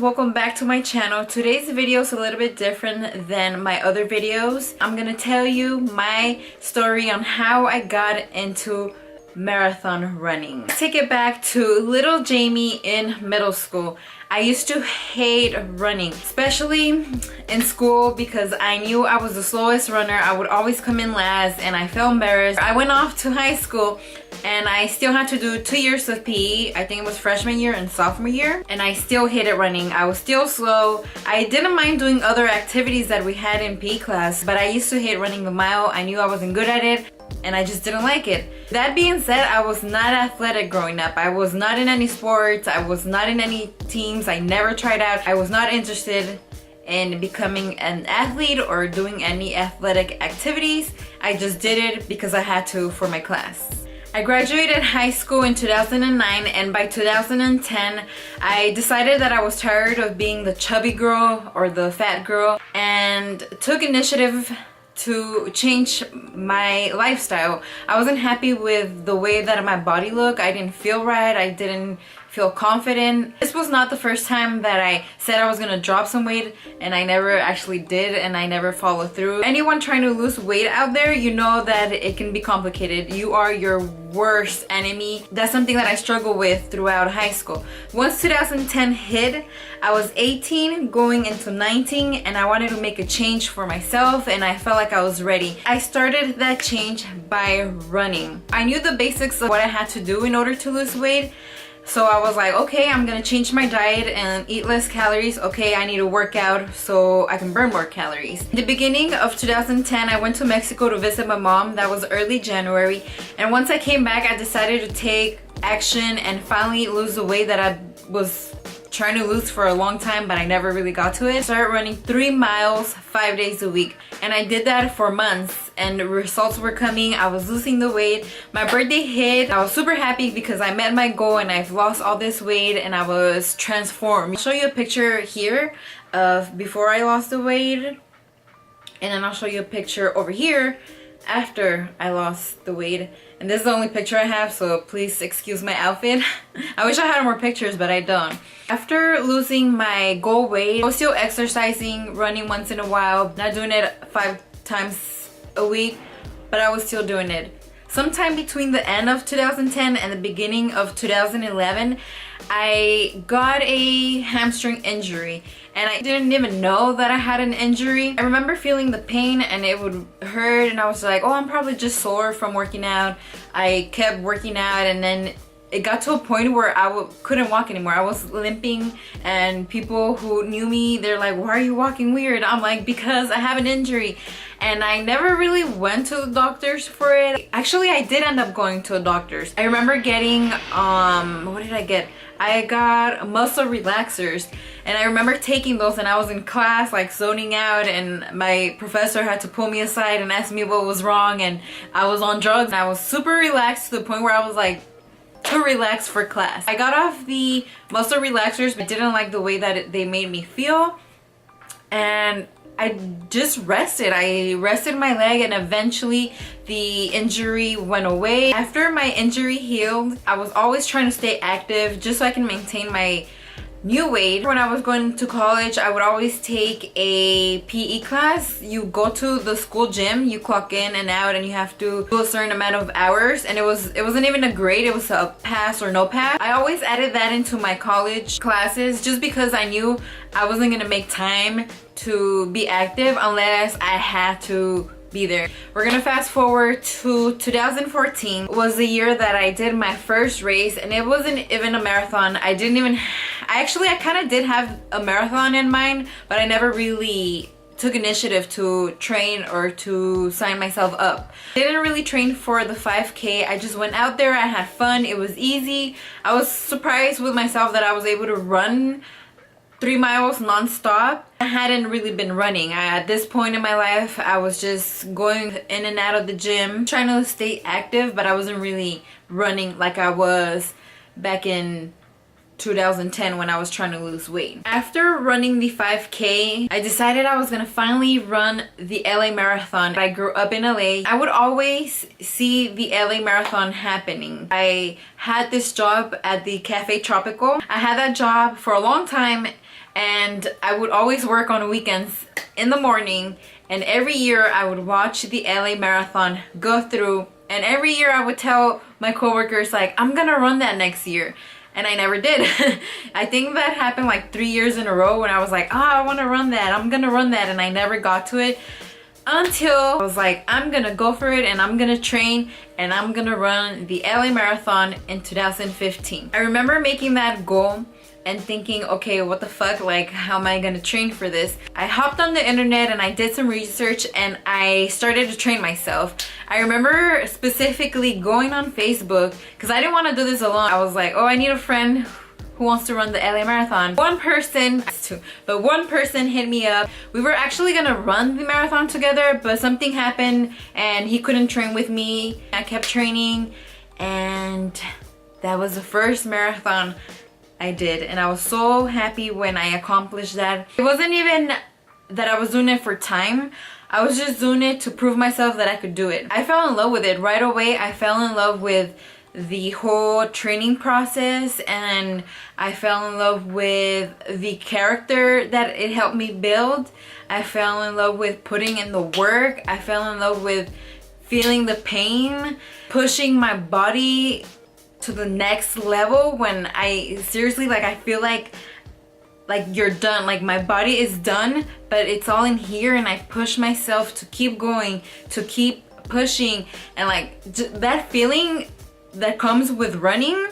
welcome back to my channel. Today's video is a little bit different than my other videos. I'm gonna tell you my story on how I got into marathon running. Let's take it back to little Jamie in middle school. I used to hate running, especially in school, because I knew I was the slowest runner. I would always come in last and I felt embarrassed. I went off to high school and I still had to do 2 years of PE. I think it was freshman year and sophomore year, and I still hated running. I was still slow. I didn't mind doing other activities that we had in PE class, but I used to hate running the mile. I knew I wasn't good at it and I just didn't like it. That being said, I was not athletic growing up. I was not in any sports. I was not in any teams. I never tried out. I was not interested in becoming an athlete or doing any athletic activities. I just did it because I had to for my class. I graduated high school in 2009, and by 2010 I decided that I was tired of being the chubby girl or the fat girl and took initiative to change my lifestyle. I wasn't happy with the way that my body looked. I didn't feel right. I didn't feel confident. This was not the first time that I said I was gonna drop some weight and I never actually did, and I never followed through. Anyone trying to lose weight out there, you know that it can be complicated. You are your worst enemy. That's something that I struggled with throughout high school. Once 2010 hit, I was 18 going into 19 and I wanted to make a change for myself, and I felt like I was ready. I started that change by running. I knew the basics of what I had to do in order to lose weight. So I was like, okay, I'm gonna change my diet and eat less calories. Okay, I need to work out so I can burn more calories. In the beginning of 2010, I went to Mexico to visit my mom. That was early January. And once I came back, I decided to take action and finally lose the weight that I was trying to lose for a long time, but I never really got to it. I started running 3 miles 5 days a week, and I did that for months, and the results were coming. I was losing the weight. My birthday hit. I was super happy because I met my goal and I've lost all this weight and I was transformed. I'll show you a picture here of before I lost the weight, and then I'll show you a picture over here after I lost the weight. And this is the only picture I have, so please excuse my outfit. I wish I had more pictures, but I don't. After losing my goal weight, I was still exercising, running once in a while, not doing it 5 times a week, but I was still doing it. Sometime between the end of 2010 and the beginning of 2011, I got a hamstring injury, and I didn't even know that I had an injury. I remember feeling the pain and it would hurt, and I was like, oh, I'm probably just sore from working out. I kept working out, and then it got to a point where I couldn't walk anymore. I was limping, and people who knew me, they're like, why are you walking weird? I'm like, because I have an injury. And I never really went to the doctors for it. Actually, I did end up going to a doctor's. I remember getting, what did I get? I got muscle relaxers, and I remember taking those, and I was in class like zoning out, and my professor had to pull me aside and ask me what was wrong, and I was on drugs. And I was super relaxed to the point where I was like, too relaxed for class. I got off the muscle relaxers, but didn't like the way that they made me feel, and I just rested. I rested my leg, and eventually the injury went away. After my injury healed, I was always trying to stay active just so I can maintain my new weight. When I was going to college, I would always take a PE class. You go to the school gym, you clock in and out, and you have to do a certain amount of hours, and it wasn't even a grade, it was a pass or no pass. I always added that into my college classes just because I knew I wasn't gonna make time to be active unless I had to be there. We're gonna fast forward to 2014. It was the year that I did my first race, and it wasn't even a marathon. I kind of did have a marathon in mind, but I never really took initiative to train or to sign myself up. I didn't really train for the 5K. I just went out there, I had fun, it was easy. I was surprised with myself that I was able to run 3 miles non-stop. I hadn't really been running. At this point in my life, I was just going in and out of the gym, trying to stay active, but I wasn't really running like I was back in 2010 when I was trying to lose weight. After running the 5K, I decided I was gonna finally run the LA Marathon. I grew up in LA. I would always see the LA Marathon happening. I had this job at the Cafe Tropical. I had that job for a long time, and I would always work on weekends in the morning, and every year I would watch the LA Marathon go through, and every year I would tell my coworkers like, I'm gonna run that next year, and I never did. I think that happened like 3 years in a row when I was like, oh, I want to run that, I'm gonna run that, and I never got to it until I was like, I'm gonna go for it and I'm gonna train and I'm gonna run the LA Marathon in 2015. I remember making that goal and thinking, okay, what the fuck, like, how am I gonna train for this? I hopped on the internet and I did some research and I started to train myself. I remember specifically going on Facebook because I didn't want to do this alone. I was like, oh, I need a friend who wants to run the LA Marathon. One person hit me up. We were actually gonna run the marathon together, but something happened and he couldn't train with me. I kept training, and that was the first marathon I did, and I was so happy when I accomplished that. It wasn't even that I was doing it for time. I was just doing it to prove myself that I could do it. I fell in love with it right away. I fell in love with the whole training process, and I fell in love with the character that it helped me build. I fell in love with putting in the work. I fell in love with feeling the pain, pushing my body to the next level when I seriously, like, I feel like you're done, like my body is done, but it's all in here, and I push myself to keep going, to keep pushing, and like that feeling that comes with running,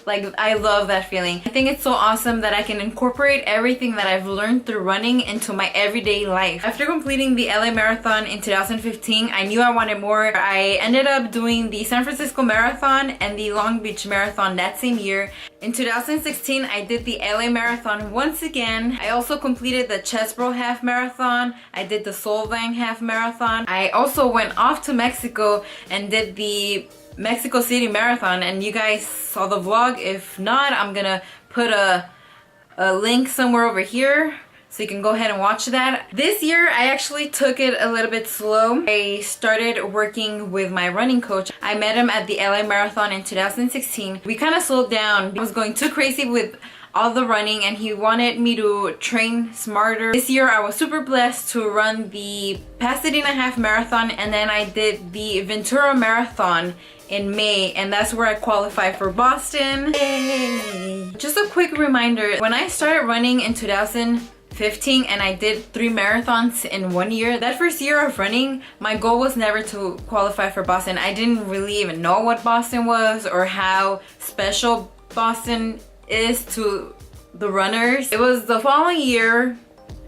like, I love that feeling. I think it's so awesome that I can incorporate everything that I've learned through running into my everyday life. After completing the LA Marathon in 2015, I knew I wanted more. I ended up doing the San Francisco Marathon and the Long Beach Marathon that same year. In 2016, I did the LA Marathon once again. I also completed the Chesbro Half Marathon. I did the Solvang Half Marathon. I also went off to Mexico and did the Mexico City Marathon, and you guys saw the vlog. If not, I'm gonna put a link somewhere over here so you can go ahead and watch that. This year I actually took it a little bit slow. I started working with my running coach. I met him at the LA Marathon in 2016. We kind of slowed down. I was going too crazy with all the running, and he wanted me to train smarter. This year I was super blessed to run the Pasadena Half Marathon, and then I did the Ventura Marathon in May, and that's where I qualified for Boston. Yay! Just a quick reminder, when I started running in 2015 and I did 3 marathons in 1 year, that first year of running, my goal was never to qualify for Boston. I didn't really even know what Boston was or how special Boston is to the runners. It was the following year,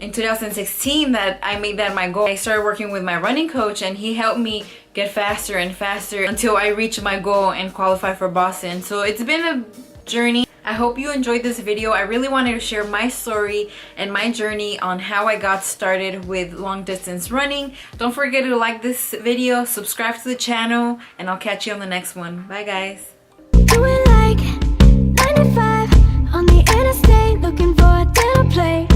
in 2016, that I made that my goal. I started working with my running coach, and he helped me get faster and faster until I reached my goal and qualify for Boston. So it's been a journey. I hope you enjoyed this video. I really wanted to share my story and my journey on how I got started with long distance running. Don't forget to like this video, subscribe to the channel, and I'll catch you on the next one. Bye guys. Doing like 95 on the interstate, looking for a little place.